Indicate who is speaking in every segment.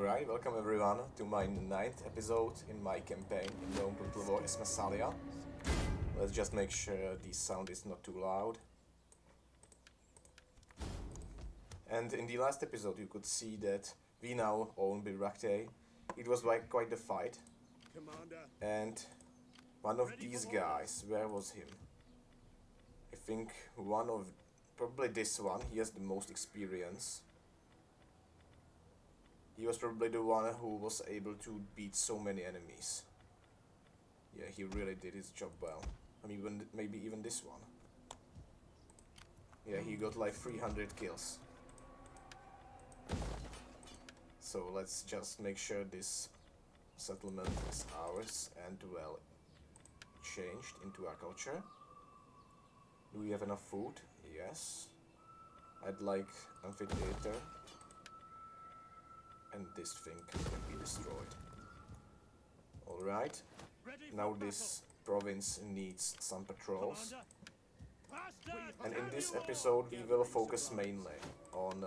Speaker 1: Alright, welcome everyone to my 9th episode in my campaign in Total War DEI Massilia. Let's just make sure the sound is not too loud. And in the last episode you could see that we now own Birakte. It was like quite the fight.
Speaker 2: Commander.
Speaker 1: And one of these guys, where was him? I think probably this one, he has the most experience. He was probably the one who was able to beat so many enemies. Yeah, he really did his job well. I mean, maybe even this one. Yeah, he got like 300 kills. So let's just make sure this settlement is ours and well changed into our culture. Do we have enough food? Yes. I'd like amphitheater. And this thing can be destroyed. Alright. Now this province needs some patrols. And in this episode we will focus mainly on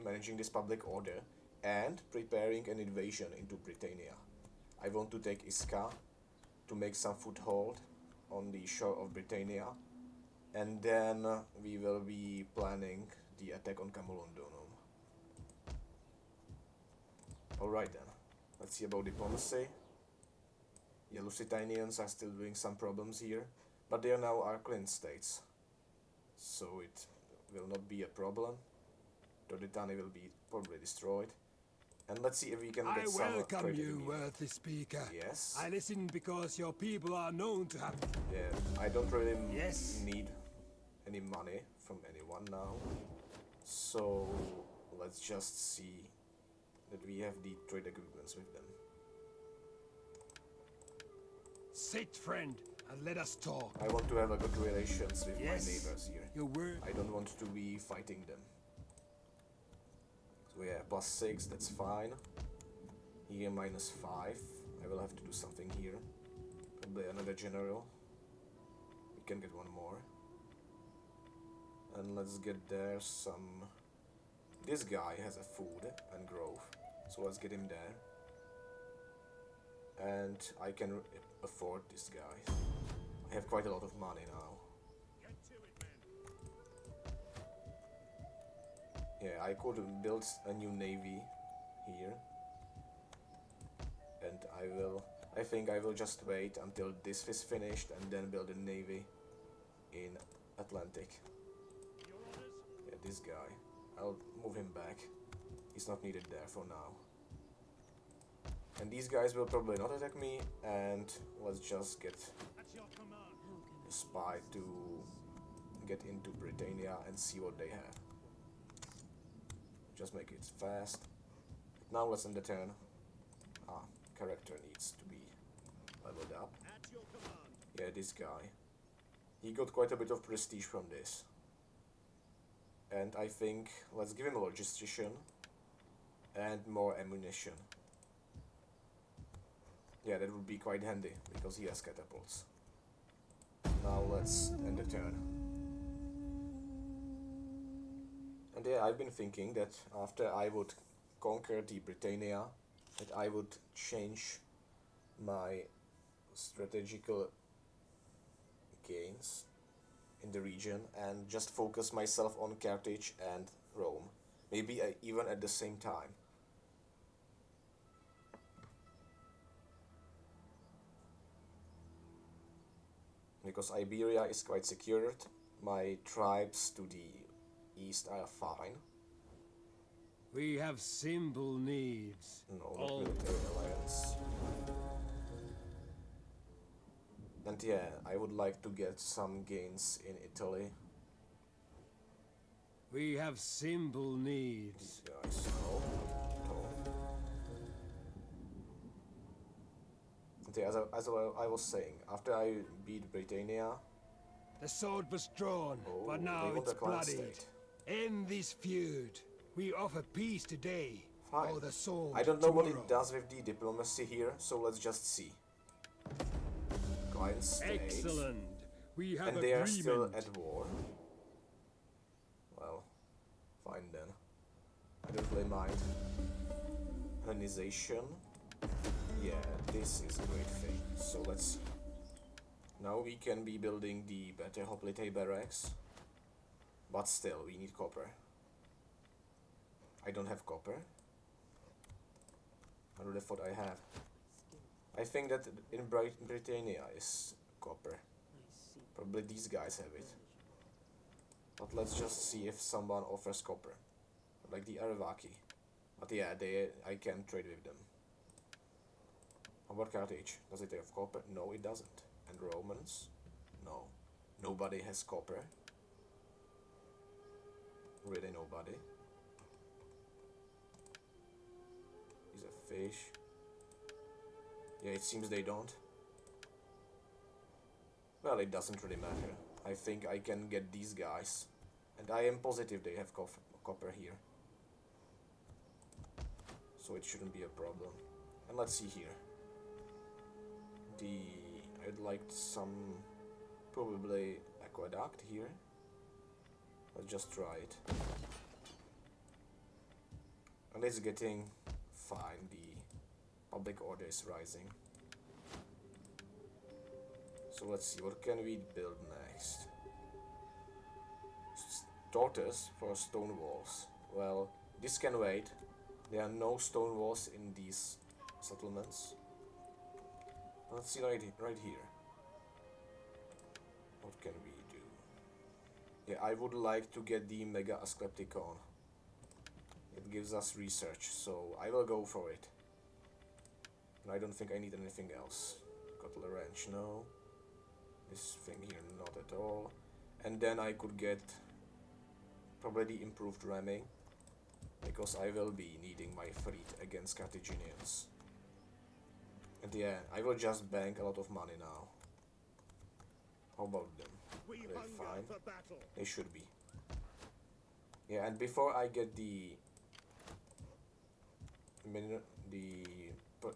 Speaker 1: managing this public order and preparing an invasion into Britannia. I want to take Iska to make some foothold on the shore of Britannia, and then we will be planning the attack on Camulodunum. Alright then, let's see about diplomacy. Yeah, Lusitanians are still doing some problems here, but they are now Arclin states, so it will not be a problem. Doditani will be probably destroyed. And let's see if we can get some
Speaker 2: I welcome you, worthy speaker.
Speaker 1: Yes.
Speaker 2: I listen because your people are known to have...
Speaker 1: Yeah, I don't really need any money from anyone now. So let's just see that we have the trade agreements with them.
Speaker 2: Sit, friend, and let us talk.
Speaker 1: I want to have a good relations with my neighbors here.
Speaker 2: Your word.
Speaker 1: I don't want to be fighting them. So yeah, +6, that's fine. Here -5. I will have to do something here. Probably another general. We can get one more. And let's get there some... This guy has a food and growth, so let's get him there. And I can afford this guy. I have quite a lot of money now.
Speaker 2: Get to it, man.
Speaker 1: Yeah, I could build a new navy here. And I think I will just wait until this is finished and then build a navy in Atlantic. Yeah, this guy. I'll move him back. He's not needed there for now. And these guys will probably not attack me, and let's just get a spy to get into Britannia and see what they have. Just make it fast. Now let's end the turn. Character needs to be leveled up. Yeah, this guy. He got quite a bit of prestige from this. And I think let's give him a logistician and more ammunition. Yeah, that would be quite handy because he has catapults. Now let's end the turn. And yeah, I've been thinking that after I would conquer the Britannia, that I would change my strategical gains in the region and just focus myself on Carthage and Rome, maybe even at the same time. Because Iberia is quite secured, my tribes to the east are fine.
Speaker 2: We have simple needs.
Speaker 1: No, not military alliance. And yeah, I would like to get some gains in Italy.
Speaker 2: We have simple needs.
Speaker 1: These guys, no. And yeah, as I was saying, after I beat Britannia...
Speaker 2: The sword was drawn, but
Speaker 1: they
Speaker 2: now
Speaker 1: want
Speaker 2: it's
Speaker 1: a clan
Speaker 2: bloodied.
Speaker 1: state.
Speaker 2: End this feud. We offer peace today.
Speaker 1: Fine.
Speaker 2: Or the sword
Speaker 1: I don't know what
Speaker 2: tomorrow.
Speaker 1: it does with the diplomacy here, so let's just see. Client state.
Speaker 2: Excellent. We have
Speaker 1: And they are still
Speaker 2: agreement.
Speaker 1: at war. Well, fine then. I don't really mind. Hellenization. Yeah, this is a great thing. So let's see. Now we can be building the better hoplite barracks. But still, we need copper. I don't have copper. I really thought I have. I think that in Britannia is copper. Probably these guys have it. But let's just see if someone offers copper. Like the Arawaki. But yeah, I can trade with them. How about Carthage? Does it have copper? No, it doesn't. And Romans? No. Nobody has copper. Really nobody. Is a fish. Yeah, it seems they don't. Well, it doesn't really matter. I think I can get these guys. And I am positive they have copper here. So it shouldn't be a problem. And let's see here. I'd like some probably aqueduct here. Let's just try it. And it's getting fine. The public order is rising. So let's see, what can we build next? Tortoise for stone walls. Well, this can wait. There are no stone walls in these settlements. Let's see right here. What can we do? Yeah, I would like to get the Mega Asclepticon. It gives us research, so I will go for it. And I don't think I need anything else. Cutler Ranch, no. This thing here, not at all. And then I could get probably the improved ramming, because I will be needing my fleet against Carthaginians. And yeah, I will just bank a lot of money now. How about them? They're fine. They should be. Yeah, and before I get the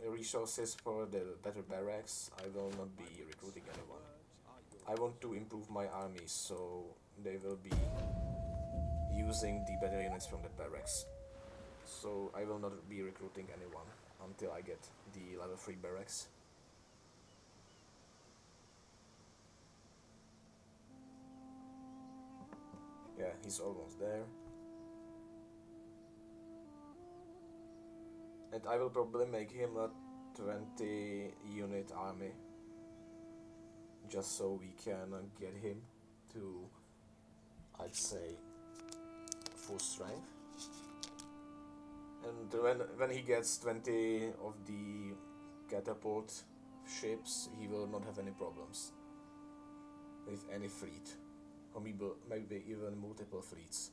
Speaker 1: resources for the better barracks, I will not be recruiting anyone. I want to improve my army, so they will be using the better units from the barracks. So I will not be recruiting anyone until I get the level 3 barracks. Yeah, he's almost there. And I will probably make him a 20 unit army, just so we can get him to, I'd say, full strength. And when he gets 20 of the catapult ships, he will not have any problems with any fleet, or maybe even multiple fleets.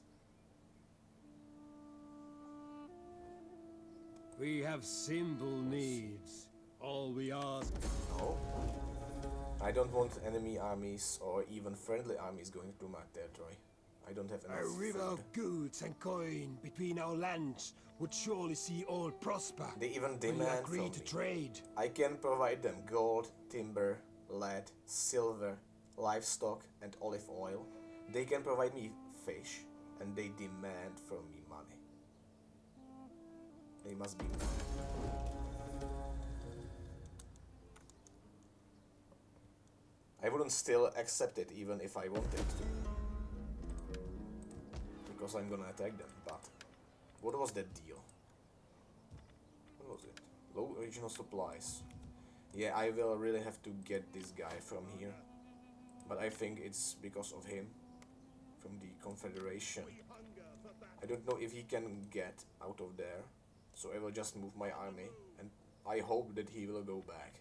Speaker 2: We have simple needs. All we ask.
Speaker 1: No, I don't want enemy armies or even friendly armies going through my territory. I don't have enough
Speaker 2: A river
Speaker 1: food.
Speaker 2: of goods and coin between our lands would surely see all prosper.
Speaker 1: They even
Speaker 2: We
Speaker 1: demand
Speaker 2: agree
Speaker 1: from
Speaker 2: to
Speaker 1: me.
Speaker 2: trade.
Speaker 1: I can provide them gold, timber, lead, silver, livestock, and olive oil. They can provide me fish, and they demand from me money. They must be mad. I wouldn't still accept it even if I wanted to, because I'm gonna attack them. But what was that deal? What was it? Low regional supplies. Yeah, I will really have to get this guy from here, but I think it's because of him, from the Confederation. I don't know if he can get out of there, so I will just move my army, and I hope that he will go back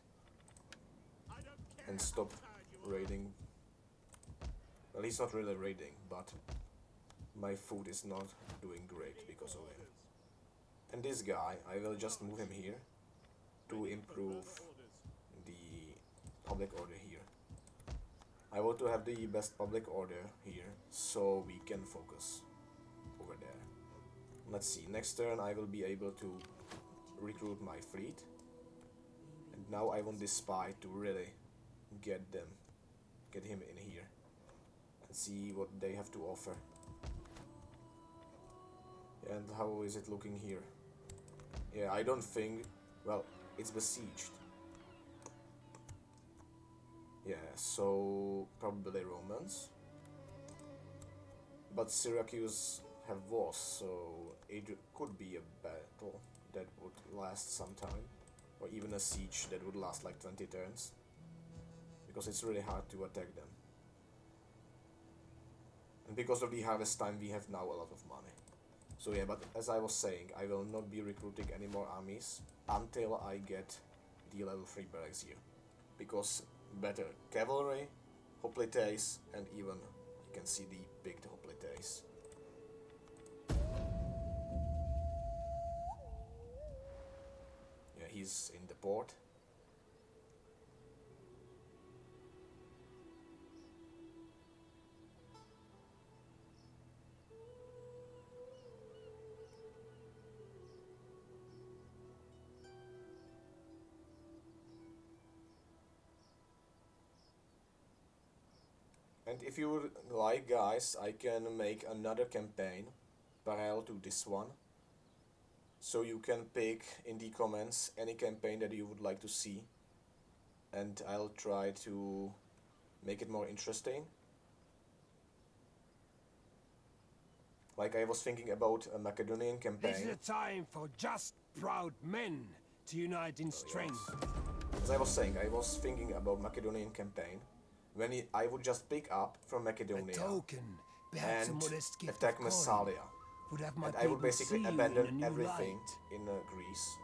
Speaker 1: and stop raiding. Well, he's not really raiding, but my food is not doing great because of him. And this guy, I will just move him here to improve the public order here. I want to have the best public order here, so we can focus over there. Let's see, next turn I will be able to recruit my fleet. And now I want this spy to really get him in here and see what they have to offer. And how is it looking here? Yeah, I don't think... Well, it's besieged. Yeah, so probably Romans. But Syracuse have wars, so it could be a battle that would last some time. Or even a siege that would last like 20 turns. Because it's really hard to attack them. And because of the harvest time, we have now a lot of money. So yeah, but as I was saying, I will not be recruiting any more armies until I get the level 3 barracks here. Because better cavalry, hoplites, and even you can see the picked hoplites. Yeah, he's in the port. And if you would like, guys, I can make another campaign parallel to this one. So you can pick in the comments any campaign that you would like to see. And I'll try to make it more interesting. Like I was thinking about a Macedonian campaign.
Speaker 2: This is a time for just proud men to unite in strength.
Speaker 1: Yes. As I was saying, I was thinking about Macedonian campaign. When I would just pick up from Macedonia and attack Massalia. And I would basically abandon everything in Greece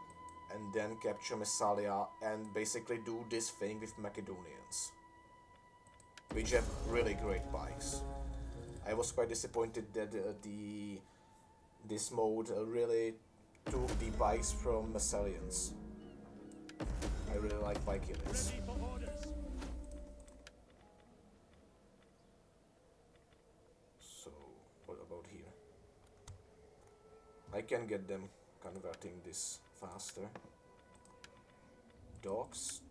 Speaker 1: and then capture Massalia and basically do this thing with Macedonians, which have really great bikes. I was quite disappointed that this mode really took the bikes from Massalians. I really like bike units. So, what about here? I can get them converting this faster. Docks.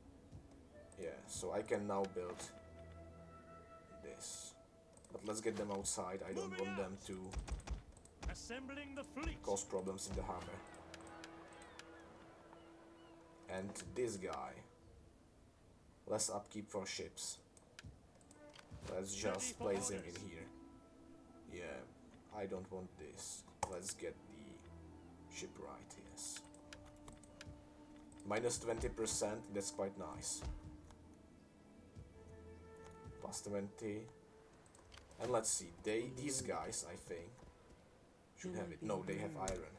Speaker 1: Yeah, so I can now build this. But let's get them outside. I don't want them to cause problems in the harbor. And this guy. Less upkeep for ships. Let's just place him in here. Yeah, I don't want this. Let's get the shipwright, yes. Minus 20%, that's quite nice. Plus 20. And let's see, these guys, I think, should have it. No, they have iron.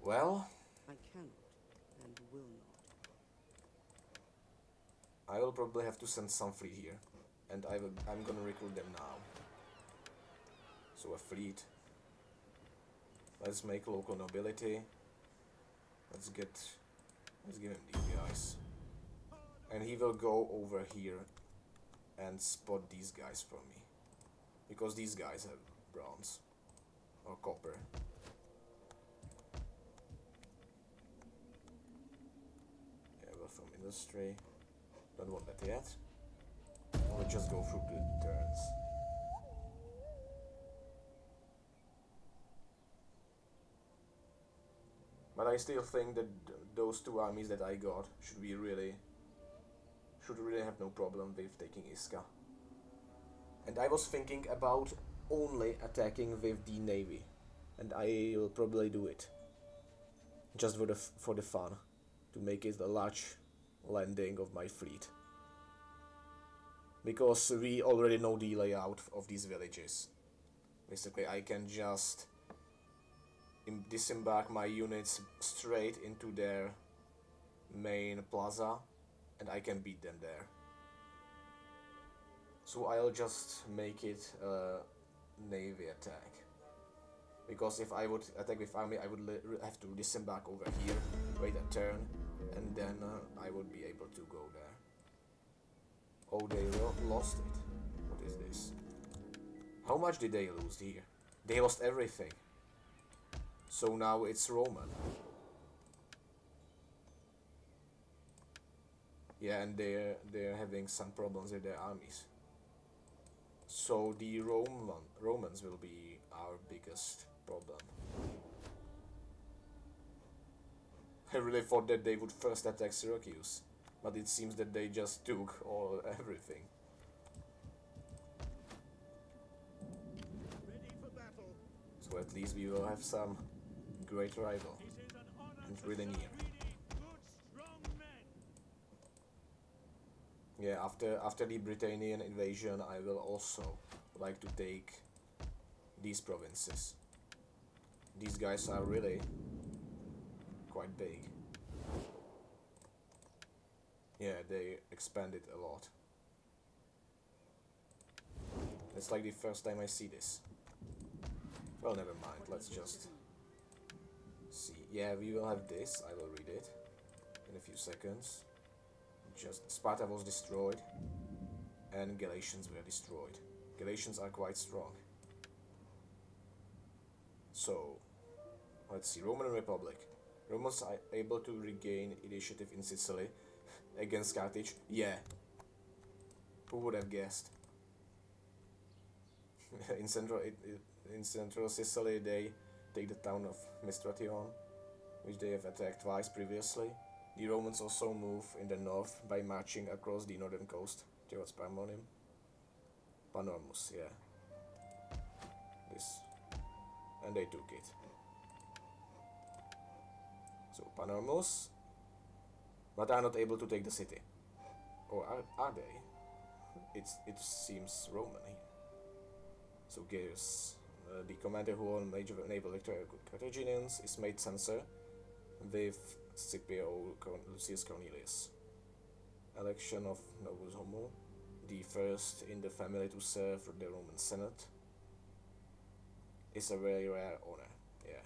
Speaker 1: Well,
Speaker 3: I cannot and will not.
Speaker 1: I will probably have to send some fleet here. And I'm gonna recruit them now. So a fleet. Let's make local nobility. Let's give him these guys. And he will go over here and spot these guys for me. Because these guys have bronze. Or copper. Yeah, well, from industry. Don't want that yet. We'll just go through the turns. But I still think that those two armies that I got should really have no problem with taking Iska. And I was thinking about only attacking with the navy, and I will probably do it just for the fun, to make it a large landing of my fleet. Because we already know the layout of these villages. Basically, I can just disembark my units straight into their main plaza, and I can beat them there. So I'll just make it a navy attack. Because if I would attack with army, I would have to disembark over here, wait a turn, and then I would be able to go there. Oh, they lost it. What is this? How much did they lose here? They lost everything. So now it's Roman. Yeah, and they're having some problems with their armies. So the Romans will be our biggest problem. I really thought that they would first attack Syracuse, but it seems that they just took everything. So at least we will have some great rival, and really near. Yeah, after the Britannian invasion, I will also like to take these provinces. These guys are really quite big. Yeah, they expanded a lot. It's like the first time I see this. Well, never mind, let's just see. Yeah, we will have this, I will read it in a few seconds. Just Sparta was destroyed and Galatians were destroyed. Galatians are quite strong. So, let's see, Roman Republic. Romans are able to regain initiative in Sicily against Carthage. Yeah. Who would have guessed? in central Sicily they take the town of Mistration, which they have attacked twice previously. The Romans also move in the north by marching across the northern coast towards Panormus, yeah. This. And they took it. So Panormus, but are not able to take the city. Or are they? It seems Roman here. So Gaius, the commander who won major naval victory over Carthaginians, is made censor with Scipio Lucius Cornelius. Election of Novus Homo, the first in the family to serve the Roman Senate, is a very rare honor, yeah.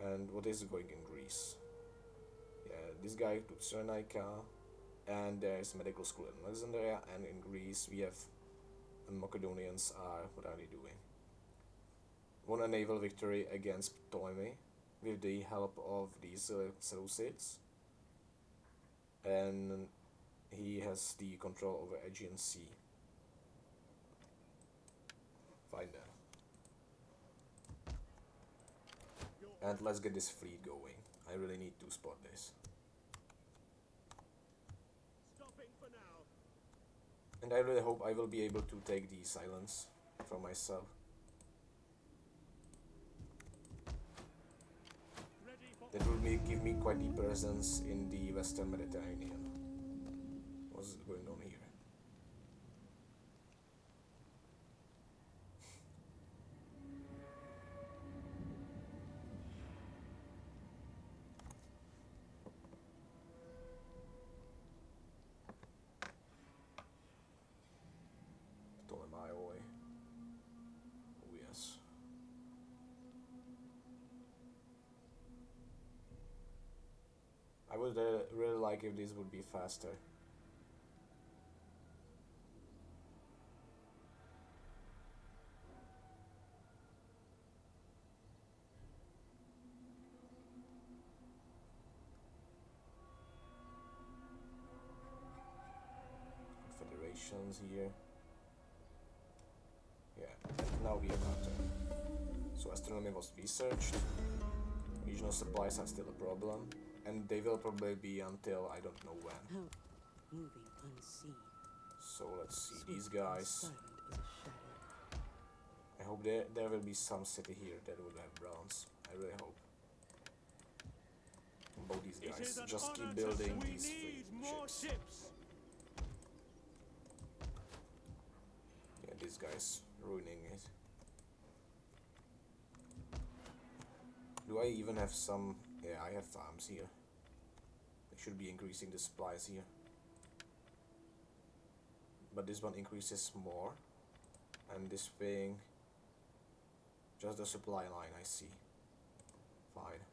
Speaker 1: And what is going in Greece? Yeah, this guy took Cyrenaica, and there is medical school in Alexandria, and in Greece we have Macedonians are, what are they doing? Won a naval victory against Ptolemy with the help of the Seleucids, and he has the control over Aegean Sea. Fine then. And let's get this fleet going. I really need to spot this. And I really hope I will be able to take these islands for myself. That will give me quite the presence in the Western Mediterranean. What's going on here? Ptolemy. Oh yes. I would really like if this would be faster. Federations here. Yeah, and now we have our turn. So astronomy was researched. Regional supplies are still a problem. And they will probably be until I don't know when.
Speaker 3: Help moving unseen.
Speaker 1: So let's see,
Speaker 3: Swift
Speaker 1: these
Speaker 3: and
Speaker 1: guys.
Speaker 3: silent as a shadow.
Speaker 1: I hope there will be some city here that will have bronze. I really hope. About these guys. Just keep building these ships. Yeah, this guy's ruining it. Do I even have some? Yeah, I have farms here. I should be increasing the supplies here. But this one increases more. And this thing, just the supply line, I see. Fine.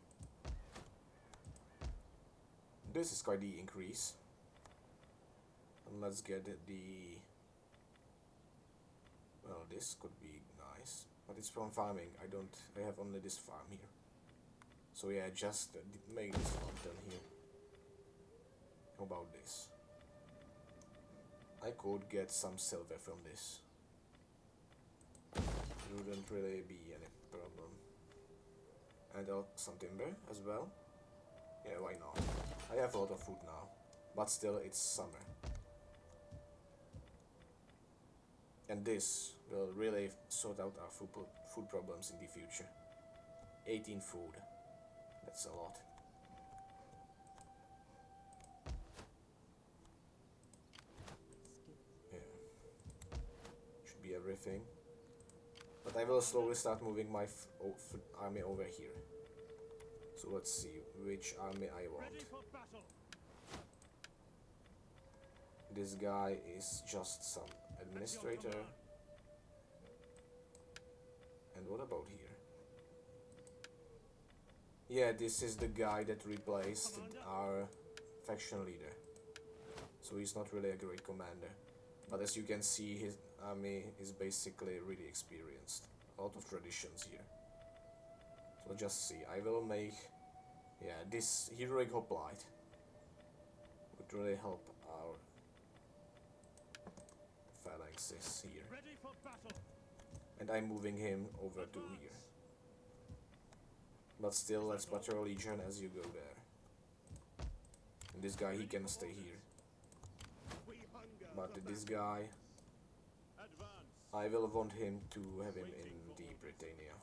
Speaker 1: This is quite the increase. And let's get the... Well, this could be nice. But it's from farming. I have only this farm here. So yeah, just make this fountain here. How about this? I could get some silver from this. It wouldn't really be any problem. And some timber as well. Yeah, why not? I have a lot of food now, but still it's summer. And this will really sort out our food problems in the future. 18 food. That's a lot. Yeah. Should be everything. But I will slowly start moving my army over here. So let's see which army I want. This guy is just some administrator. And what about here? Yeah, this is the guy that replaced our faction leader. So he's not really a great commander. But as you can see, his army is basically really experienced. A lot of traditions here. So just see, I will make... Yeah, this heroic hoplite would really help our phalanxes here. And I'm moving him over to here. But still, let's patrol Legion as you go there. And this guy, he can stay here. But this guy, I will want him to have him in the Britannia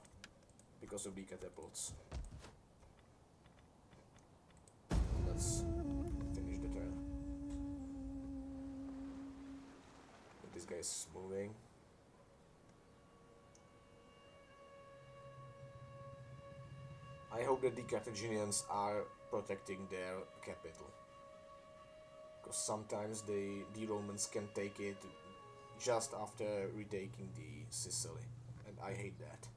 Speaker 1: because of the catapults. Let's finish the turn. This guy is moving. I hope that the Carthaginians are protecting their capital. Because sometimes the Romans can take it just after retaking the Sicily. And I hate that.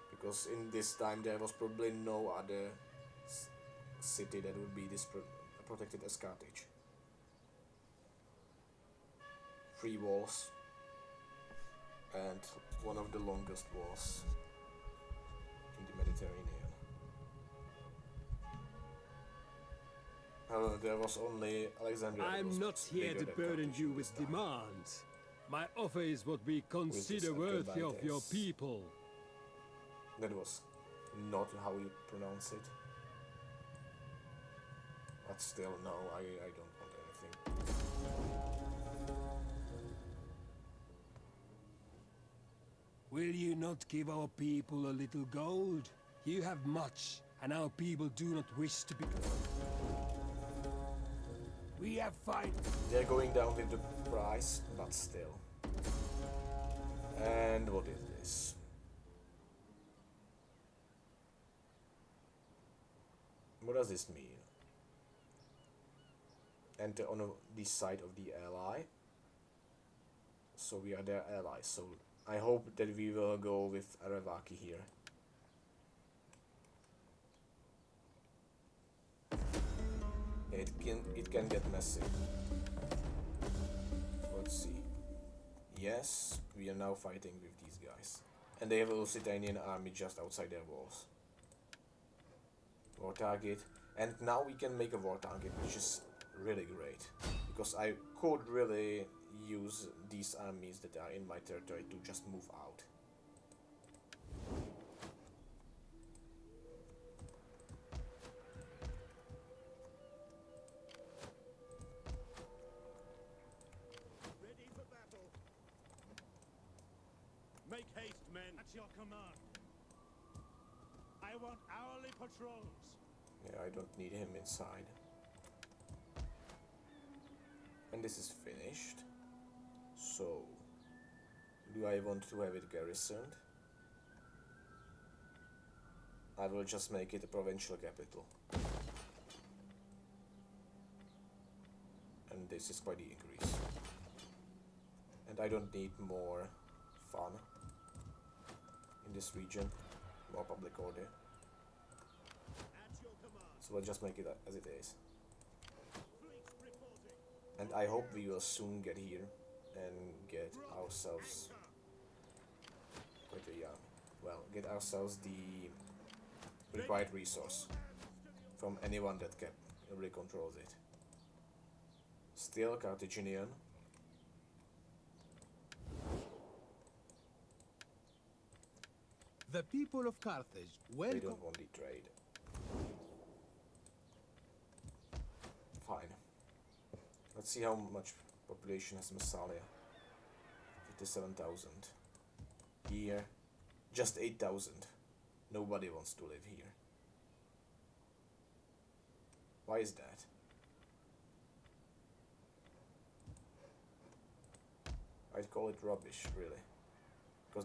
Speaker 1: Because in this time there was probably no other city that would be this protected as Carthage. 3 walls. And one of the longest walls in the Mediterranean. However, there was only Alexandria.
Speaker 2: I'm not here to burden you with demands. My offer is what we consider worthy of your people.
Speaker 1: That was not how you pronounce it. But still, no, I don't want anything.
Speaker 2: Will you not give our people a little gold? You have much, and our people do not wish to be... We have fight.
Speaker 1: They're going down with the price, but still. And what is this? What does this mean? Enter on the side of the ally. So we are their allies. So I hope that we will go with Arawaki here. It can get messy. Let's see. Yes, we are now fighting with these guys. And they have a Lusitanian army just outside their walls. War target. And now we can make a war target, which is really great. Because I could really use these armies that are in my territory to just move out.
Speaker 4: Make haste, men. At your command. I want hourly patrols.
Speaker 1: Yeah, I don't need him inside. And this is finished. So, do I want to have it garrisoned? I will just make it a provincial capital. And this is quite the increase. And I don't need more fun in this region, more public order. So we'll just make it as it is. And I hope we will soon get here and get ourselves quite a get ourselves the required resource from anyone that can really controls it. Still Carthaginian.
Speaker 2: The people of Carthage
Speaker 1: They
Speaker 2: welcome...
Speaker 1: don't want the trade. Let's see how much population has Massalia. 57,000. Here, just 8,000. Nobody wants to live here. Why is that? I'd call it rubbish, really. Because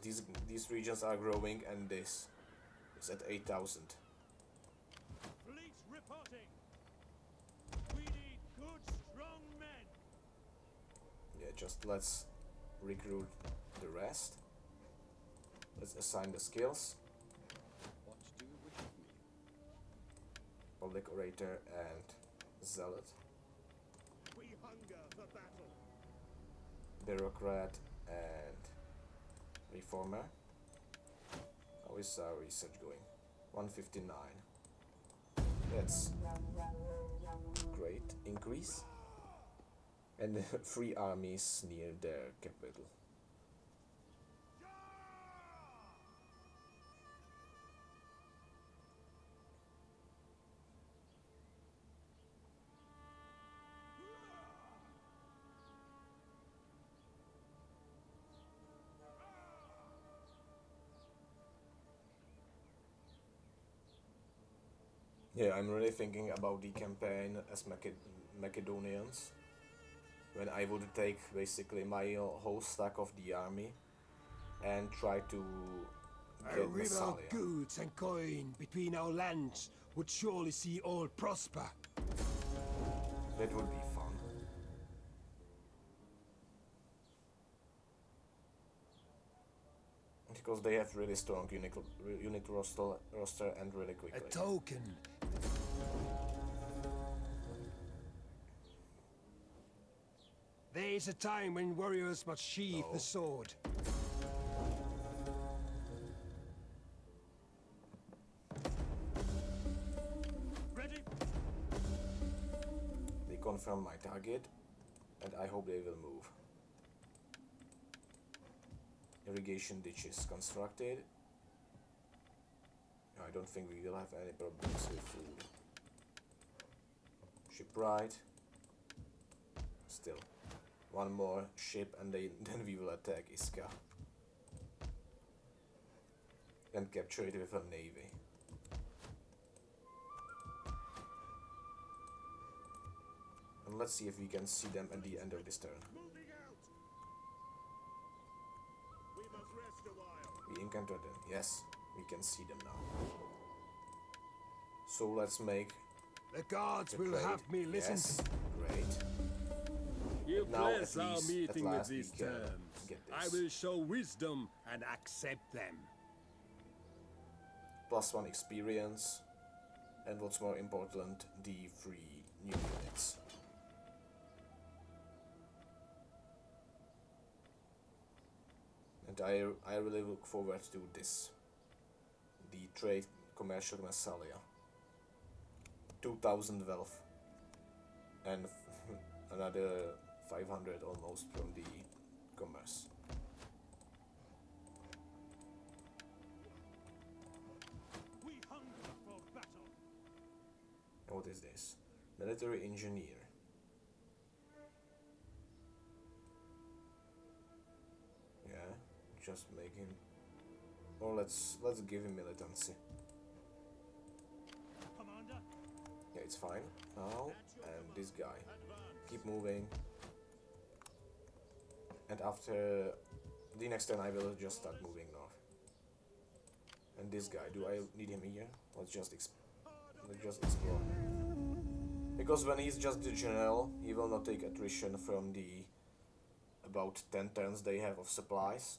Speaker 1: these regions are growing and this is at 8,000.
Speaker 4: Fleet reporting. We need good, strong men.
Speaker 1: Yeah, just let's recruit the rest. Let's assign the skills.
Speaker 2: What do you wish of me?
Speaker 1: Public orator and zealot.
Speaker 4: We hunger for battle.
Speaker 1: Bureaucrat and reformer. How is our research going? 159. That's great increase. And 3 armies near their capital. Yeah, I'm really thinking about the campaign as Macedonians. When I would take basically my whole stack of the army and try to
Speaker 2: A
Speaker 1: get
Speaker 2: river of
Speaker 1: Massalia.
Speaker 2: goods and coin between our lands would surely see all prosper.
Speaker 1: That would be fun. Because they have really strong unit roster and really
Speaker 2: A
Speaker 1: quickly.
Speaker 2: token. There is a time when warriors must sheathe the sword.
Speaker 4: Ready?
Speaker 1: They confirm my target and I hope they will move. Irrigation ditches constructed. I don't think we will have any problems with food. Shipwright. Still. One more ship and then we will attack Iska. And capture it with a navy. And let's see if we can see them at the end of this turn.
Speaker 4: Moving out. We must rest a while.
Speaker 1: We encountered them. Yes, we can see them now. So let's make
Speaker 2: The gods
Speaker 1: the
Speaker 2: will
Speaker 1: trade.
Speaker 2: have me listen.
Speaker 1: Yes, great.
Speaker 5: You
Speaker 1: Now
Speaker 5: bless
Speaker 1: at
Speaker 5: our
Speaker 1: least-
Speaker 5: meeting
Speaker 1: at
Speaker 5: with
Speaker 1: last we
Speaker 5: these
Speaker 1: can
Speaker 5: terms.
Speaker 1: get
Speaker 5: I
Speaker 1: this.
Speaker 5: will show wisdom.
Speaker 2: And accept them.
Speaker 1: +1 experience. And what's more important, the 3 new units. And I really look forward to this. The trade commercial Massalia. 2,000 wealth. And another 500 almost from the commerce.
Speaker 4: We hunger for battle.
Speaker 1: And what is this? Military engineer. Yeah, just make him. Or let's give him militancy.
Speaker 4: Commander,
Speaker 1: Yeah, it's fine. Now and this guy.
Speaker 4: advance.
Speaker 1: Keep moving. And after the next turn I will just start moving north. And this guy, do I need him here? Let's just explore. Because when he's just the general, he will not take attrition from the about 10 turns they have of supplies.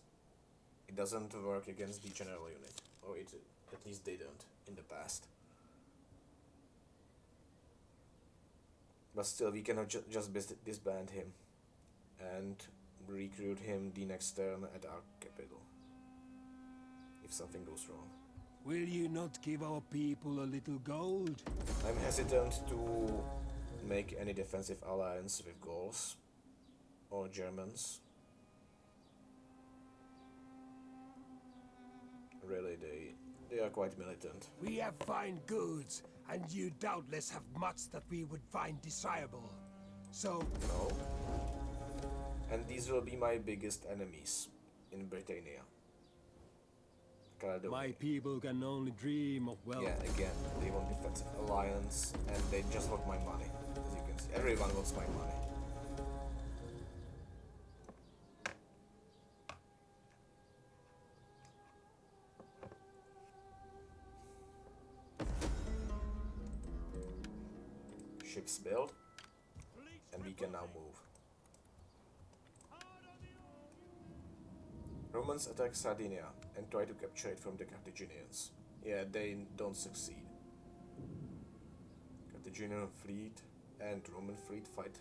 Speaker 1: It doesn't work against the general unit, or it at least didn't in the past. But still, we cannot just disband him and recruit him the next turn at our capital if something goes wrong.
Speaker 2: Will you not give our people a little gold?
Speaker 1: I'm hesitant to make any defensive alliance with Gauls or Germans. Really, they are quite militant.
Speaker 2: We have fine goods, and you doubtless have much that we would find desirable. So,
Speaker 1: No. And these will be my biggest enemies in Britannia. Caledonia.
Speaker 2: my people can only dream of wealth.
Speaker 1: Yeah, again, they want defensive alliance, and they just want my money. As you can see, everyone wants my money. Ships built, and we can now move. Romans attack Sardinia and try to capture it from the Carthaginians. Yeah, they don't succeed. Carthaginian fleet and Roman fleet fight.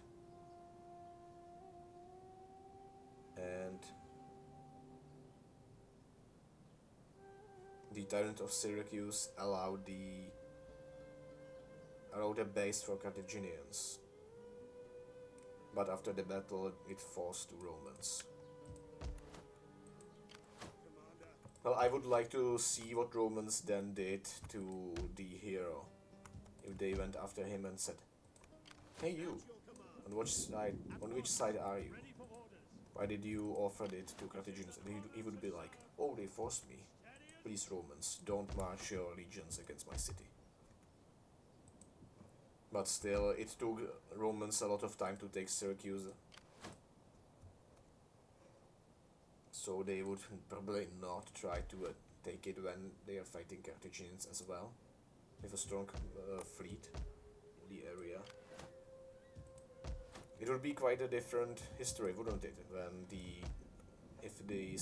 Speaker 1: And the tyrant of Syracuse allowed a base for Carthaginians. But after the battle, it falls to Romans. Well, I would like to see what Romans then did to the hero. If they went after him and said, "Hey you, on which side are you? Why did you offer it to Carthaginians?" And he would be like, "Oh, they forced me. Please, Romans, don't march your legions against my city." But still, it took Romans a lot of time to take Syracuse. So they would probably not try to take it when they are fighting Carthaginians as well. With a strong fleet in the area. It would be quite a different history, wouldn't it? When if the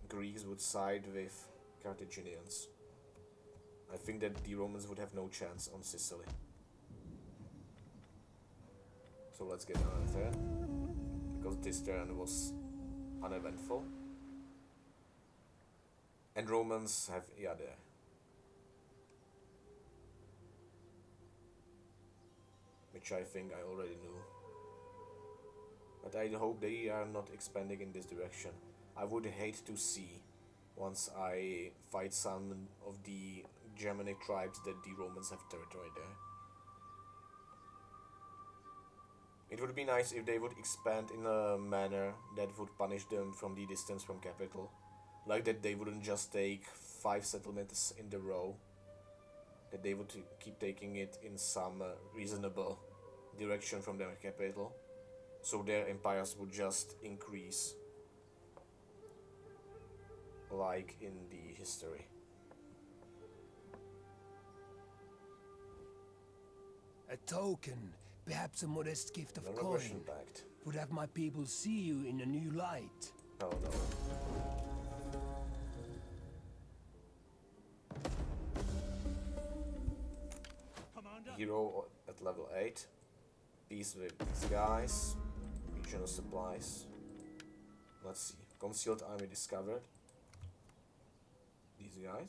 Speaker 1: Greeks would side with Carthaginians. I think that the Romans would have no chance on Sicily. So let's get another turn. Because this turn was uneventful. And Romans have there. Which I think I already knew. But I hope they are not expanding in this direction. I would hate to see, once I fight some of the Germanic tribes, that the Romans have territory there. It would be nice if they would expand in a manner that would punish them from the distance from capital. Like that they wouldn't just take 5 settlements in the row. That they would keep taking it in some reasonable direction from their capital. So their empires would just increase. Like in the history.
Speaker 2: a token, perhaps a modest gift of
Speaker 1: Non-aggression
Speaker 2: coin,
Speaker 1: pact.
Speaker 2: would have my people see you in a new light.
Speaker 1: Oh no.
Speaker 4: Commander,
Speaker 1: Hero at level 8. Peace with these guys. Regional supplies. Let's see. Concealed army discovered. These guys.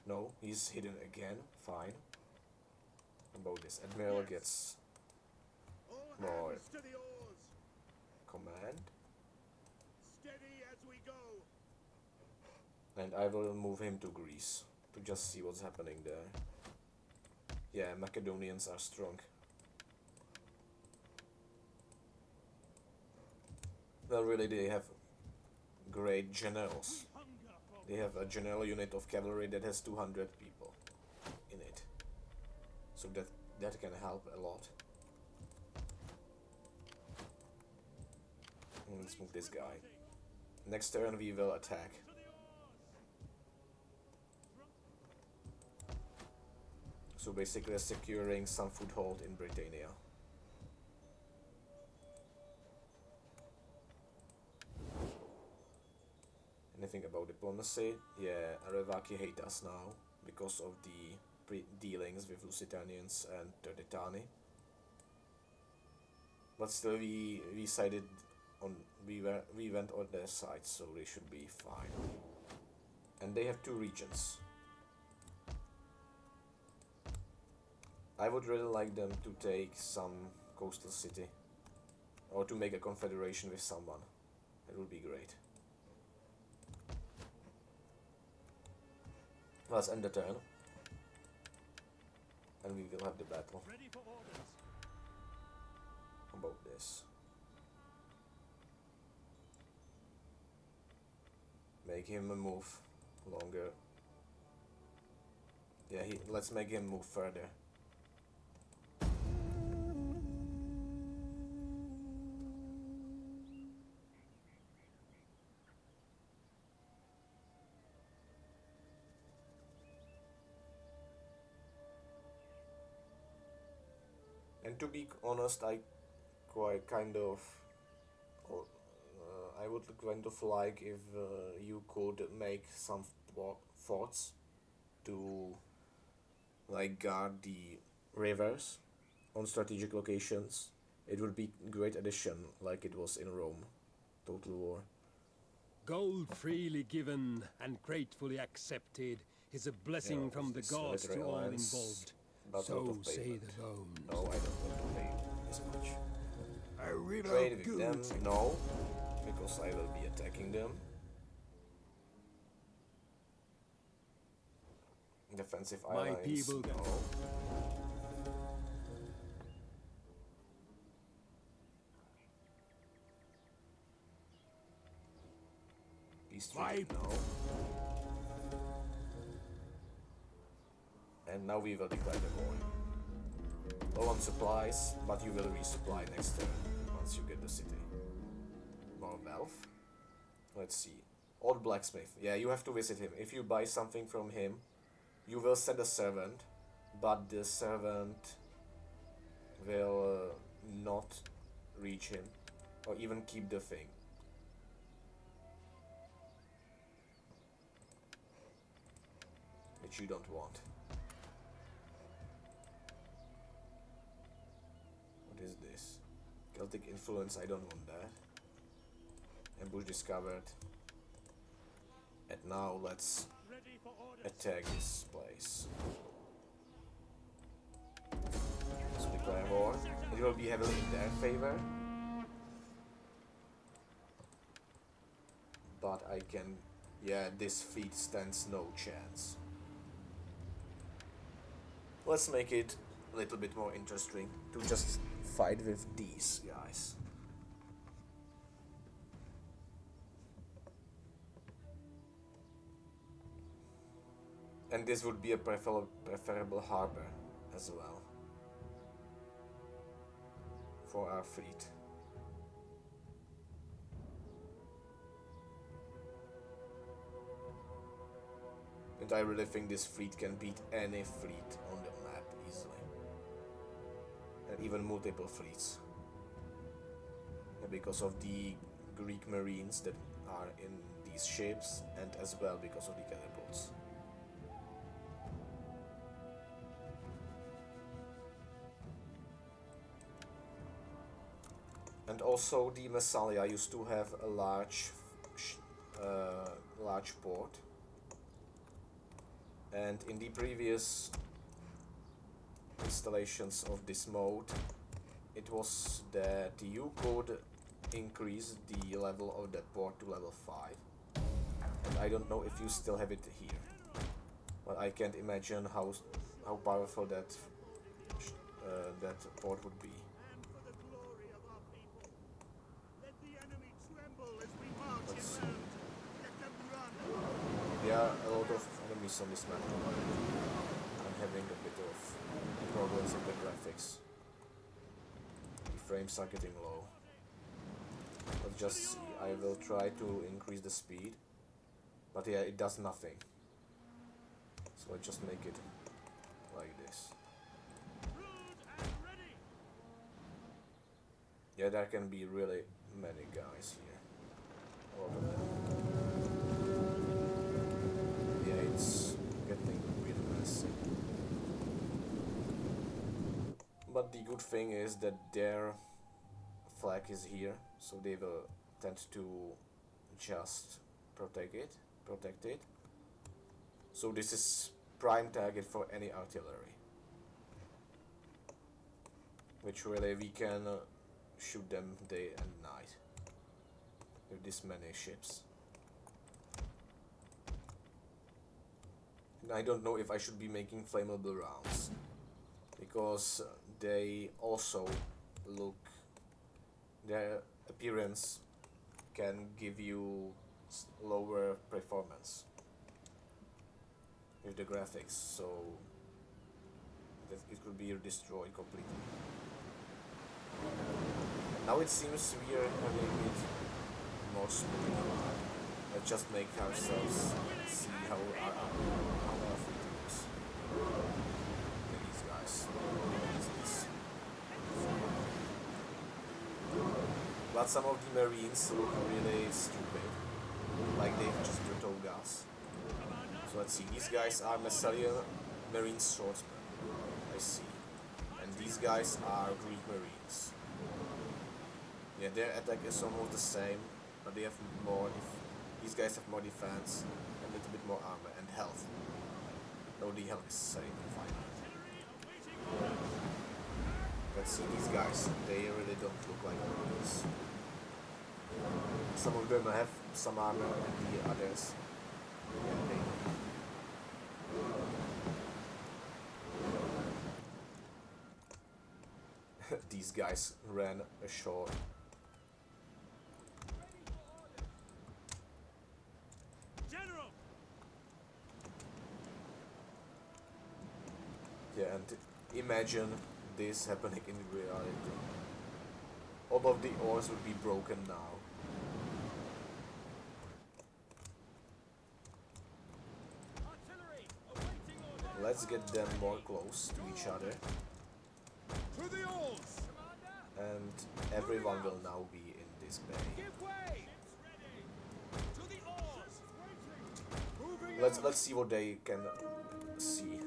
Speaker 1: No, he's hidden again. Fine. About this. Admiral gets
Speaker 4: all
Speaker 1: more
Speaker 4: hands to the oars.
Speaker 1: command.
Speaker 4: Steady as we go.
Speaker 1: And I will move him to Greece. To just see what's happening there. Yeah, Macedonians are strong. Well, really, they have great generals.
Speaker 4: Hunger for
Speaker 1: They have a general unit of cavalry that has 200 people in it. So that can help a lot. And let's move this guy. Next turn we will attack. So basically securing some foothold in Britannia. Anything about diplomacy? Yeah, Arevaki hate us now because of the dealings with Lusitanians and Turdetani. But still, we sided on we went on their side, so they should be fine. And they have 2 regions. I would really like them to take some coastal city, or to make a confederation with someone. That would be great. Let's end the turn. and we will have the battle.
Speaker 4: Ready for orders.
Speaker 1: How about this? Make him move longer. Yeah, let's make him move further. And to be honest, I quite kind of, I would kind of like if you could make some forts to like guard the rivers on strategic locations. It would be great addition, like it was in Rome, Total War.
Speaker 2: Gold freely given and gratefully accepted is a blessing
Speaker 1: Yeah,
Speaker 2: from the
Speaker 1: this
Speaker 2: gods to
Speaker 1: military
Speaker 2: all
Speaker 1: alliance,
Speaker 2: involved.
Speaker 1: but out
Speaker 2: So
Speaker 1: of
Speaker 2: say
Speaker 1: payment.
Speaker 2: the bones.
Speaker 1: No, I don't want to pay this much.
Speaker 2: A river
Speaker 1: Trade
Speaker 2: of
Speaker 1: with them?
Speaker 2: goods.
Speaker 1: No, because I will be attacking them. Defensive
Speaker 2: My
Speaker 1: alliance?
Speaker 2: people can-
Speaker 1: No. Peace treaty? No. And now we will declare the war. Low on supplies, but you will resupply next turn once you get the city. More wealth. Let's see. Old blacksmith. Yeah, you have to visit him. If you buy something from him, you will send a servant, but the servant will not reach him or even keep the thing. Which you don't want. What is this? Celtic influence, I don't want that. Ambush discovered. And now let's
Speaker 4: Ready for orders.
Speaker 1: attack this place. So declare war. It will be heavily in their favor. But I can... Yeah, this feat stands no chance. Let's make it a little bit more interesting to just fight with these guys. And this would be a preferable harbor as well for our fleet. And I really think this fleet can beat any fleet on the map easily. And even multiple fleets. Because of the Greek marines that are in these ships, and as well because of the catapults. And also the Massilia used to have a large port. And in the previous installations of this mode, it was that you could increase the level of that port to level 5. And I don't know if you still have it here. But I can't imagine how powerful that port would be.
Speaker 4: And for the glory of our people, let the enemy tremble as we march
Speaker 1: Let's
Speaker 4: inland. Let them run.
Speaker 1: There are a lot of enemies on this map. I'm having a bit of problems with the graphics. The frames are getting low. Let's just see. I will try to increase the speed. But yeah, it does nothing. So let's just make it like this.
Speaker 4: Rude and ready.
Speaker 1: Yeah, there can be really many guys here. A lot of them. Yeah, it's getting really messy. But the good thing is that their flag is here, so they will tend to just protect it. So this is prime target for any artillery. Which really we can shoot them day and night with this many ships. And I don't know if I should be making flammable rounds. because they also look, their appearance can give you lower performance with the graphics, so that it could be destroyed completely. And now it seems we are having it more smooth. Let's just make ourselves see how our fleet looks. Look at these guys. What is this? But some of the Marines look really stupid, like they've just brutal gas. So let's see, these guys are Massilia Marine swordsmen, I see. And these guys are Greek Marines. Yeah, their attack is almost the same, but they have more, these guys have more defense, and a little bit more armor, and health. No, the health is the same, fine. Let's see these guys, they really don't look like Marines. Some of them have some armor, and the others, yeah, they these guys ran ashore.
Speaker 4: General!
Speaker 1: Yeah, and imagine this happening in reality. All of the oars would be broken now. Let's get them more close to each other.
Speaker 5: To the oars!
Speaker 1: And everyone will now be in this bay.
Speaker 5: Give way! To the oars! Moving
Speaker 1: Let's see what they can see.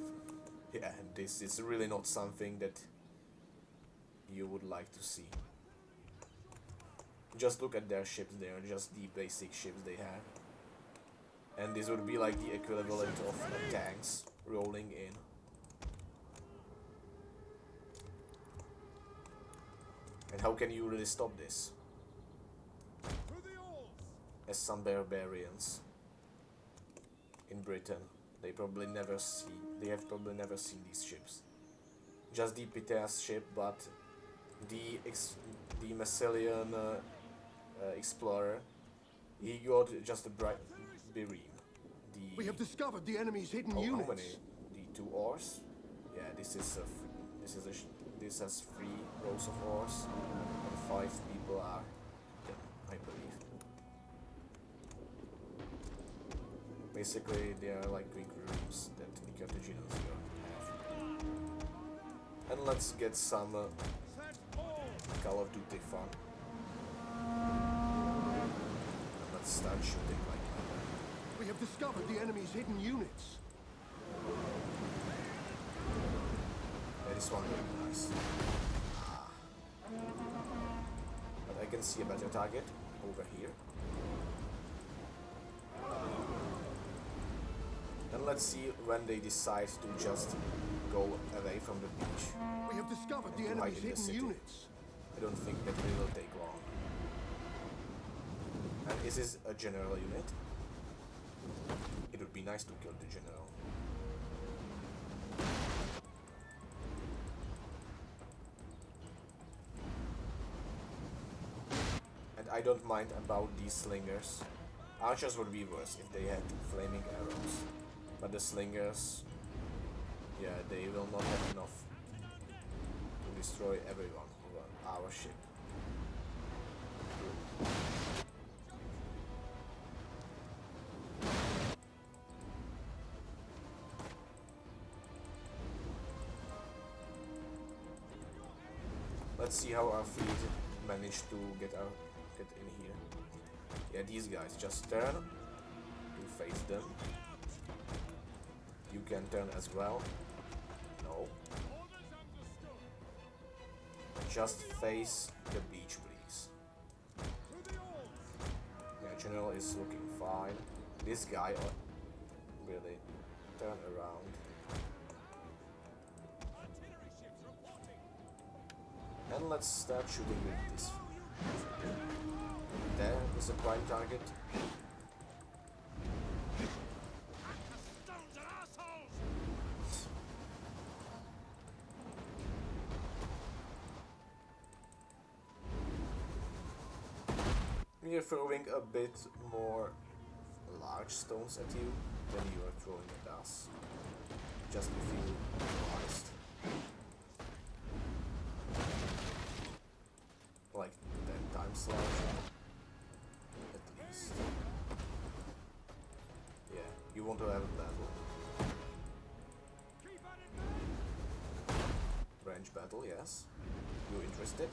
Speaker 1: Yeah, this is really not something that you would like to see. Just look at their ships, they are just the basic ships they have. And this would be like the equivalent of tanks rolling in. And how can you really stop this? As some barbarians in Britain, they have probably never seen these ships. Just the Pitea's ship, but the Massilian explorer, he got just a bright beam.
Speaker 6: We have discovered the enemy's hidden
Speaker 1: How
Speaker 6: units.
Speaker 1: many? The 2 oars? Yeah, this has 3 rows of oars, and 5 people are them, I believe. Basically, they are like Greek groups that the Carthaginians have. And let's get some Call of Duty fun. And let's start shooting like that.
Speaker 6: We have discovered the enemy's hidden units.
Speaker 1: Yeah, this one very nice. But I can see a better target over here. And let's see when they decide to just go away from the beach.
Speaker 6: We have discovered the
Speaker 1: To hide
Speaker 6: enemy's
Speaker 1: in the
Speaker 6: hidden
Speaker 1: city.
Speaker 6: units.
Speaker 1: I don't think that will take long. And is this a general unit? It would be nice to kill the general. And I don't mind about these slingers. Archers would be worse if they had flaming arrows. But the slingers, yeah, they will not have enough to destroy everyone on our ship. Let's see how our fleet managed to get in here. Yeah, these guys just turn to face them. You can turn as well. No. Just face the beach, please. Yeah, general is looking fine. This guy really turn around. And let's start shooting with this. There is a prime target. we are throwing a bit more large stones at you than you are throwing at us. Just if you realized. Like 10 times larger. At least. Yeah, you want to have a battle. Range battle, yes. You interested?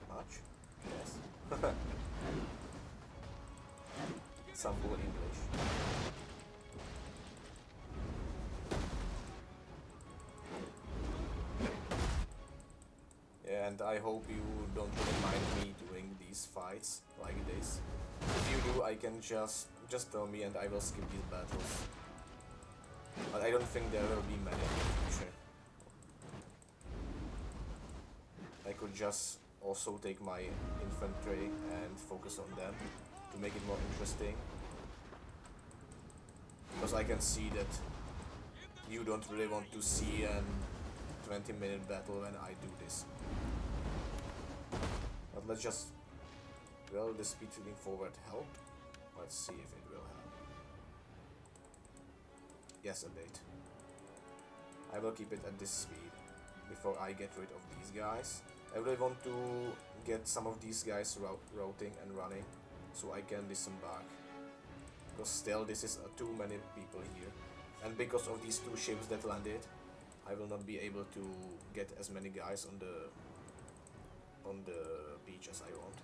Speaker 1: Much? Yes. Sample English. Yeah, and I hope you don't really mind me doing these fights like this. If you do, I can just tell me and I will skip these battles. But I don't think there will be many in the future. I could just also take my infantry and focus on them to make it more interesting. Because I can see that you don't really want to see a 20-minute battle when I do this. But let's just... Will the speed moving forward help? Let's see if it will help. Yes, a bit. I will keep it at this speed before I get rid of these guys. I really want to get some of these guys routing and running so I can disembark. Because still this is too many people here. And because of these two ships that landed, I will not be able to get as many guys on the beach as I want.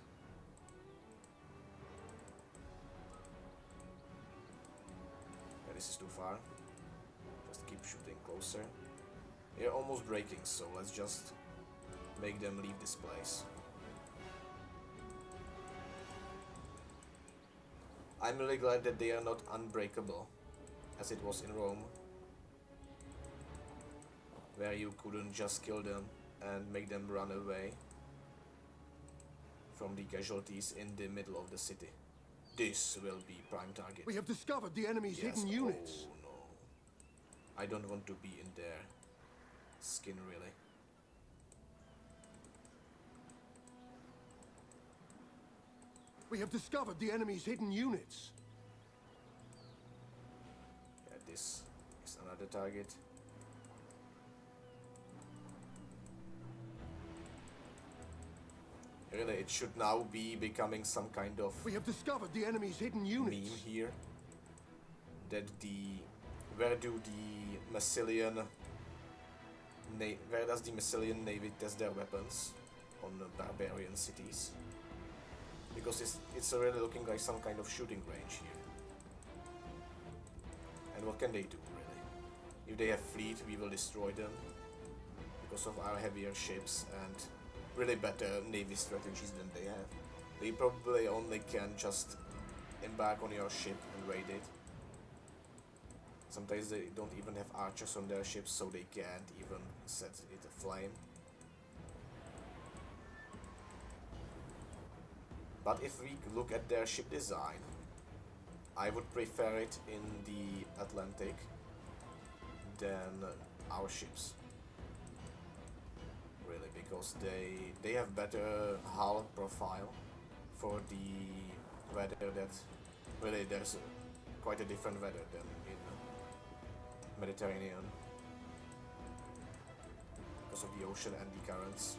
Speaker 1: Yeah, this is too far. Just keep shooting closer. They're almost breaking, so let's just make them leave this place. I'm really glad that they are not unbreakable, as it was in Rome, where you couldn't just kill them and make them run away from the casualties in the middle of the city. This will be prime target.
Speaker 6: We have discovered the enemy's
Speaker 1: Yes.
Speaker 6: hidden units.
Speaker 1: Oh no. I don't want to be in their skin, really.
Speaker 6: We have discovered the enemy's hidden units.
Speaker 1: Yeah, this is another target. Really, it should now be becoming some kind of
Speaker 6: We have discovered the enemy's hidden
Speaker 1: meme
Speaker 6: units.
Speaker 1: here. That where does the Massilian navy test their weapons on barbarian cities? Because it's already looking like some kind of shooting range here. And what can they do, really? If they have fleet, we will destroy them because of our heavier ships and really better navy strategies than they have. They probably only can just embark on your ship and raid it. Sometimes they don't even have archers on their ships, so they can't even set it aflame. But if we look at their ship design, I would prefer it in the Atlantic than our ships. Really, because they have better hull profile for the weather that... Really, there's quite a different weather than in Mediterranean. Because of the ocean and the currents.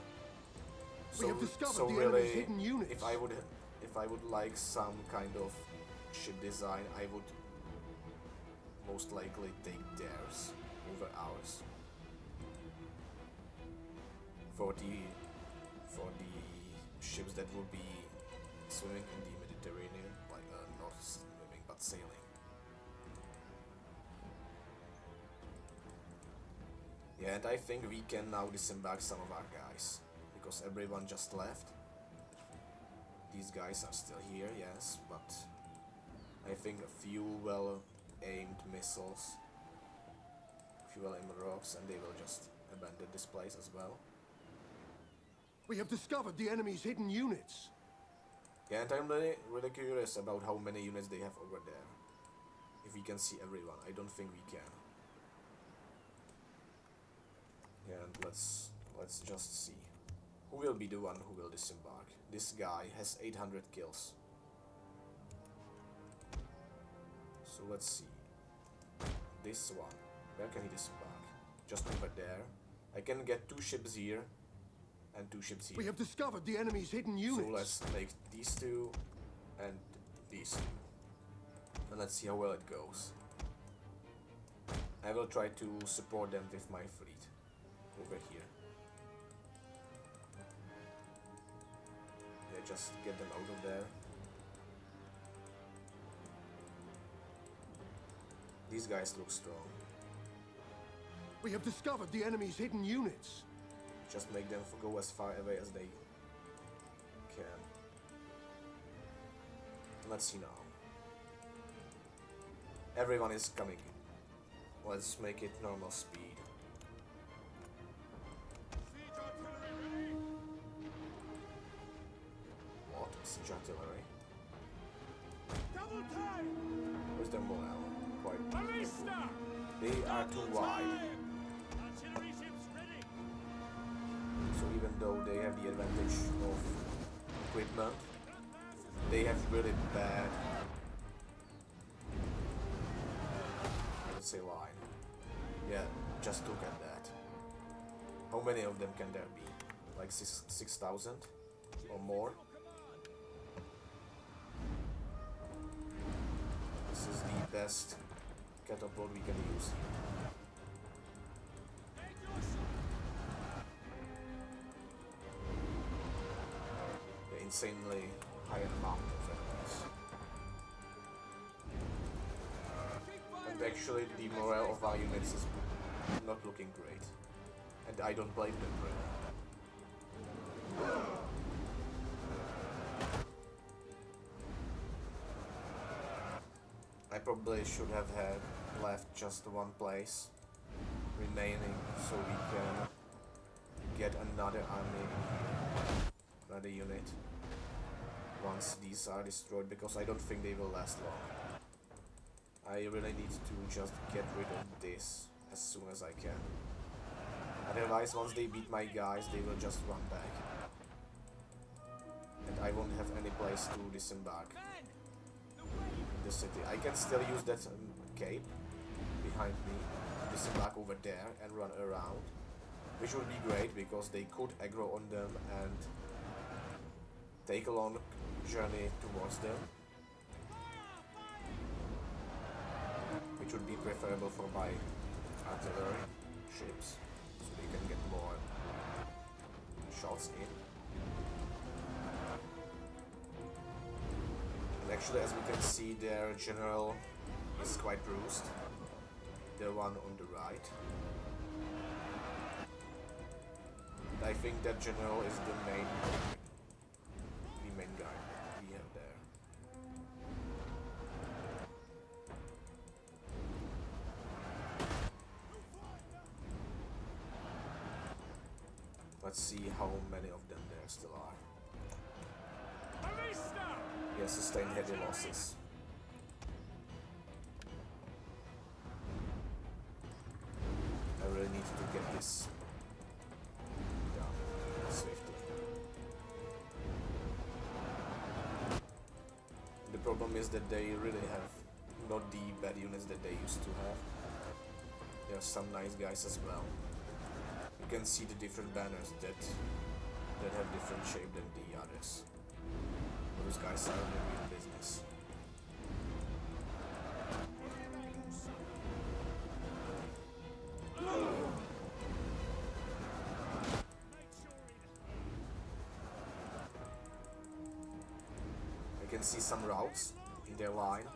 Speaker 6: We have discovered
Speaker 1: So
Speaker 6: the
Speaker 1: really,
Speaker 6: enemy's hidden units.
Speaker 1: if I would like some kind of ship design, I would most likely take theirs over ours. For the ships that would be swimming in the Mediterranean, like not swimming but sailing. Yeah, and I think we can now disembark some of our guys, because everyone just left. These guys are still here, yes, but I think a few well-aimed missiles, a few well-aimed rocks, and they will just abandon this place as well.
Speaker 6: We have discovered the enemy's hidden units.
Speaker 1: Yeah, and I'm really curious about how many units they have over there. If we can see everyone, I don't think we can. Yeah, and let's just see. Who will be the one who will disembark? This guy has 800 kills. So let's see. This one. Where can he disembark? Just over there. I can get 2 ships here and 2 ships here.
Speaker 6: We have discovered the enemy's hidden units.
Speaker 1: So let's make these 2 and these 2. And let's see how well it goes. I will try to support them with my fleet over here. Yeah, just get them out of there. These guys look strong.
Speaker 6: We have discovered the enemy's hidden units.
Speaker 1: Just make them go as far away as they can. Let's see now. Everyone is coming. Let's make it normal speed.
Speaker 5: Siege artillery ready.
Speaker 1: What? Siege artillery?
Speaker 5: Double time.
Speaker 1: Where's their morale? Quite.
Speaker 5: Ballista.
Speaker 1: They are too wide.
Speaker 4: Artillery ships ready.
Speaker 1: So even though they have the advantage of equipment, they have really bad, I would say, line. Yeah, just look at that. How many of them can there be? Like 6,000 or more? This is the best catapult we can use here. The insanely high amount of enemies. And actually the morale of our units is not looking great. And I don't blame them really. I probably should have had left just one place remaining so we can get another army in here, another unit, once these are destroyed, because I don't think they will last long. I really need to just get rid of this as soon as I can. Otherwise, once they beat my guys, they will just run back. And I won't have any place to disembark in the city. I can still use that cape behind me, disembark over there and run around, which would be great because they could aggro on them and take a long journey towards them, which would be preferable for my artillery ships, so they can get more shots in. And actually, as we can see, their general is quite bruised, the one on the right. And I think that general is the main guy we have there. Let's see how many of them there still are. He has sustained heavy losses. I really need to get this done swiftly. The problem is that they really have not the bad units that they used to have. There are some nice guys as well. You can see the different banners that have different shape than the others. Those guys are in real business. I can see some routes in their line.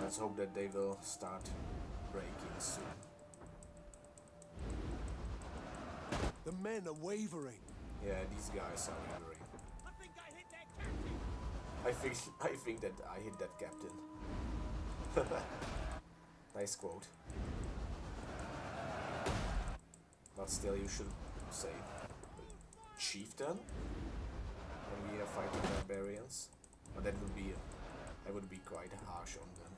Speaker 1: Let's hope that they will start breaking soon.
Speaker 6: The men are wavering.
Speaker 1: Yeah, these guys are wavering.
Speaker 5: I think I hit that captain.
Speaker 1: I think that I hit that captain. Nice quote. But still, you should say chieftain when we are fighting barbarians. But that would be, I would be quite harsh on them.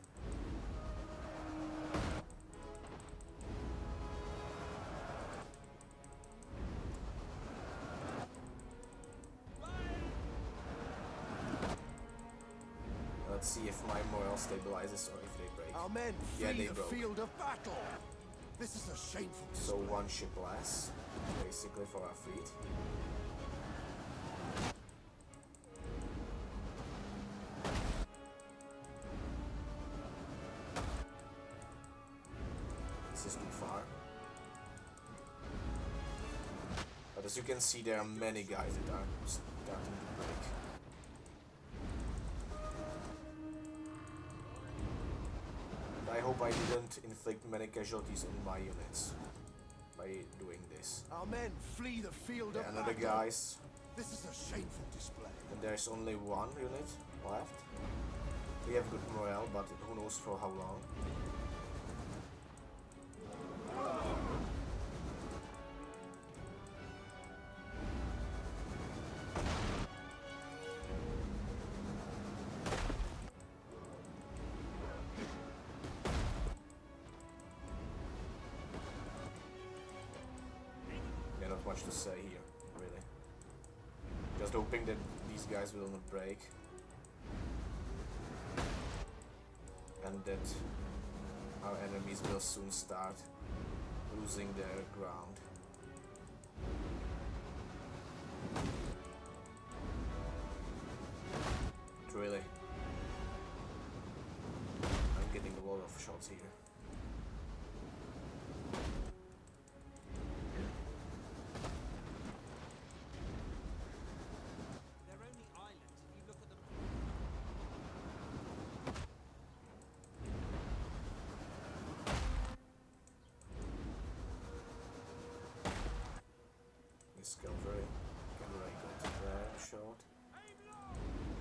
Speaker 1: see if my morale stabilizes or if they break.
Speaker 6: Our men
Speaker 1: Yeah,
Speaker 6: flee
Speaker 1: they
Speaker 6: the
Speaker 1: broke.
Speaker 6: field of battle. This is a shameful
Speaker 1: So
Speaker 6: display.
Speaker 1: one ship less, basically, for our fleet. This is too far. But as you can see, there are many guys that are starting to break. And I hope I didn't inflict many casualties on my units by doing this.
Speaker 6: Our men flee the field
Speaker 1: There are
Speaker 6: of
Speaker 1: another
Speaker 6: battle.
Speaker 1: guys,
Speaker 6: This is a shameful display.
Speaker 1: and there's only one unit left. We have good morale, but who knows for how long. Yeah, not much to say here, really. Just hoping that these guys will not break. And that our enemies will soon start losing their ground. But really, I'm getting a lot of shots here.
Speaker 5: They're only islands if you look at them.
Speaker 1: This cavalry can really go to there short.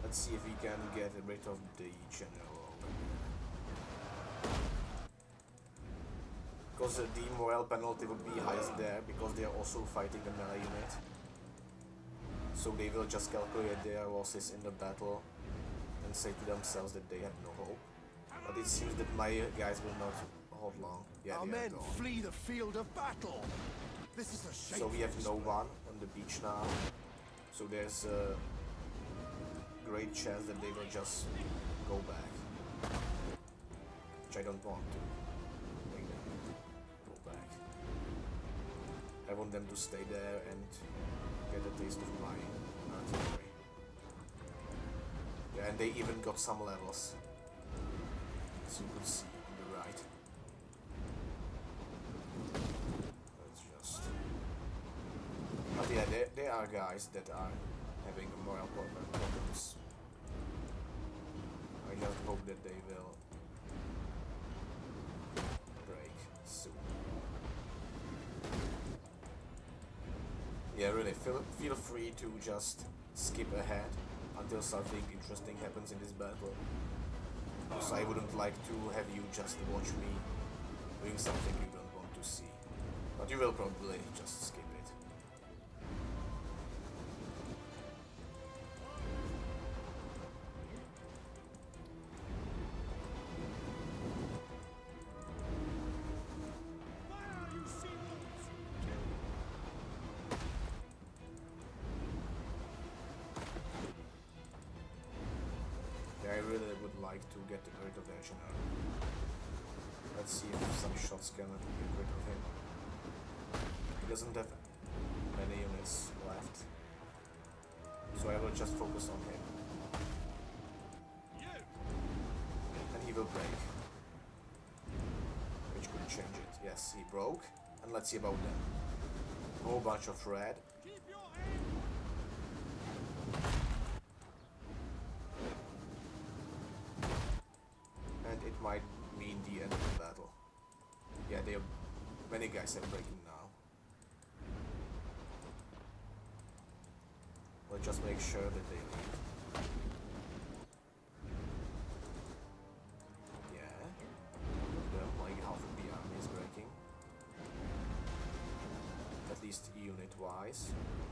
Speaker 1: Let's see if we can get rid of the general over here. Because the morale penalty would be highest there, because they are also fighting a melee unit. So they will just calculate their losses in the battle and say to themselves that they have no hope. But it seems that my guys will not hold long. Yeah,
Speaker 6: Our
Speaker 1: they are
Speaker 6: men
Speaker 1: gone.
Speaker 6: flee the field of battle. This is a
Speaker 1: So
Speaker 6: shameful
Speaker 1: we have no
Speaker 6: display.
Speaker 1: one on the beach now. So there's a great chance that they will just go back. Which I don't want to make them go back. I want them to stay there and get a taste of my artillery. Yeah, and they even got some levels. As you could see on the right. Let's just... But yeah, there are guys that are having a morale problems. I just hope that they will break soon. Yeah, really, feel free to just skip ahead until something interesting happens in this battle. Because I wouldn't like to have you just watch me doing something you don't want to see. But you will probably just skip it. Yeah, I really would like to get rid of their general. Let's see if some shots can get rid of him. He doesn't have many units left. So I will just focus on him. And he will break. Which could change it. Yes, he broke. And let's see about them. A whole bunch of red. And it might mean the end of the battle. Yeah, many guys are breaking now. We'll just make sure that they leave. Yeah, like half of the army is breaking. At least unit-wise,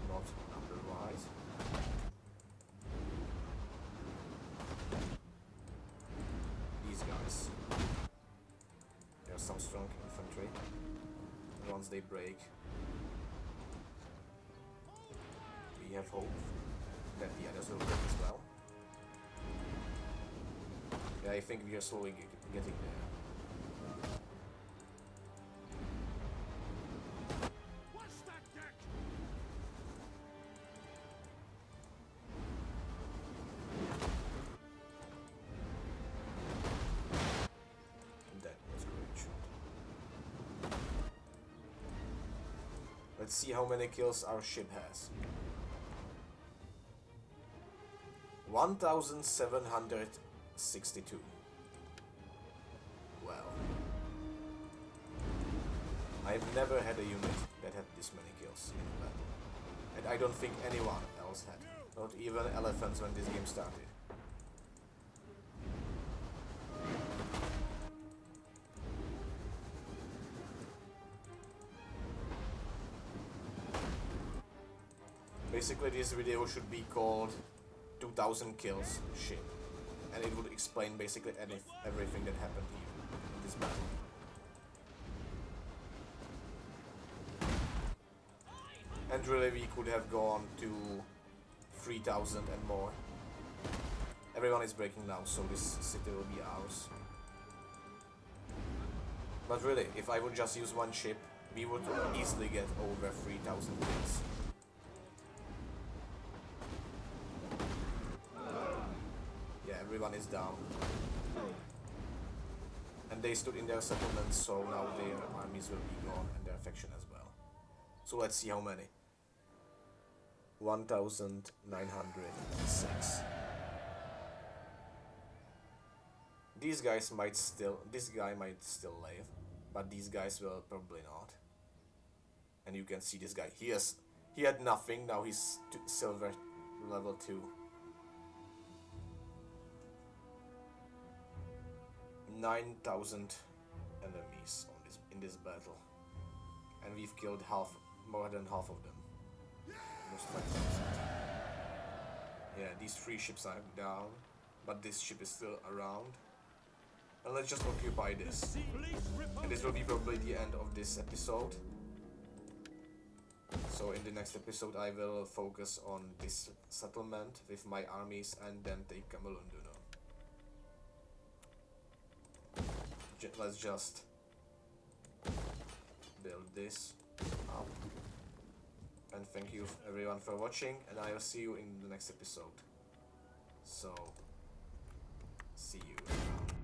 Speaker 1: not number-wise. These guys. There are some strong infantry. And once they break, we have hope that the others will break as well. Yeah, I think we are slowly getting there.
Speaker 4: What's that deck?
Speaker 1: That was a great shot. Let's see how many kills our ship has. 1762. Well, I've never had a unit that had this many kills in a battle. And I don't think anyone else had. Not even elephants when this game started. Basically, this video should be called 2000 kills ship, and it would explain basically everything that happened here in this battle. And really, we could have gone to 3000 and more. Everyone is breaking now, so this city will be ours. But really, if I would just use one ship, we would easily get over 3000 kills. Yeah, everyone is down. And they stood in their settlements, so now their armies will be gone and their faction as well. So let's see how many. 1906. This guy might still live, but these guys will probably not. And you can see this guy. He had nothing. Now he's silver level 2. 9,000 enemies in this battle, and we've killed more than half of them. Almost 5,000. Yeah, these 3 ships are down, but this ship is still around. And let's just occupy this. And this will be probably the end of this episode. So in the next episode I will focus on this settlement with my armies and then take Camelunduno. Let's just build this up. And thank you everyone for watching, and I will see you in the next episode. So, see you around.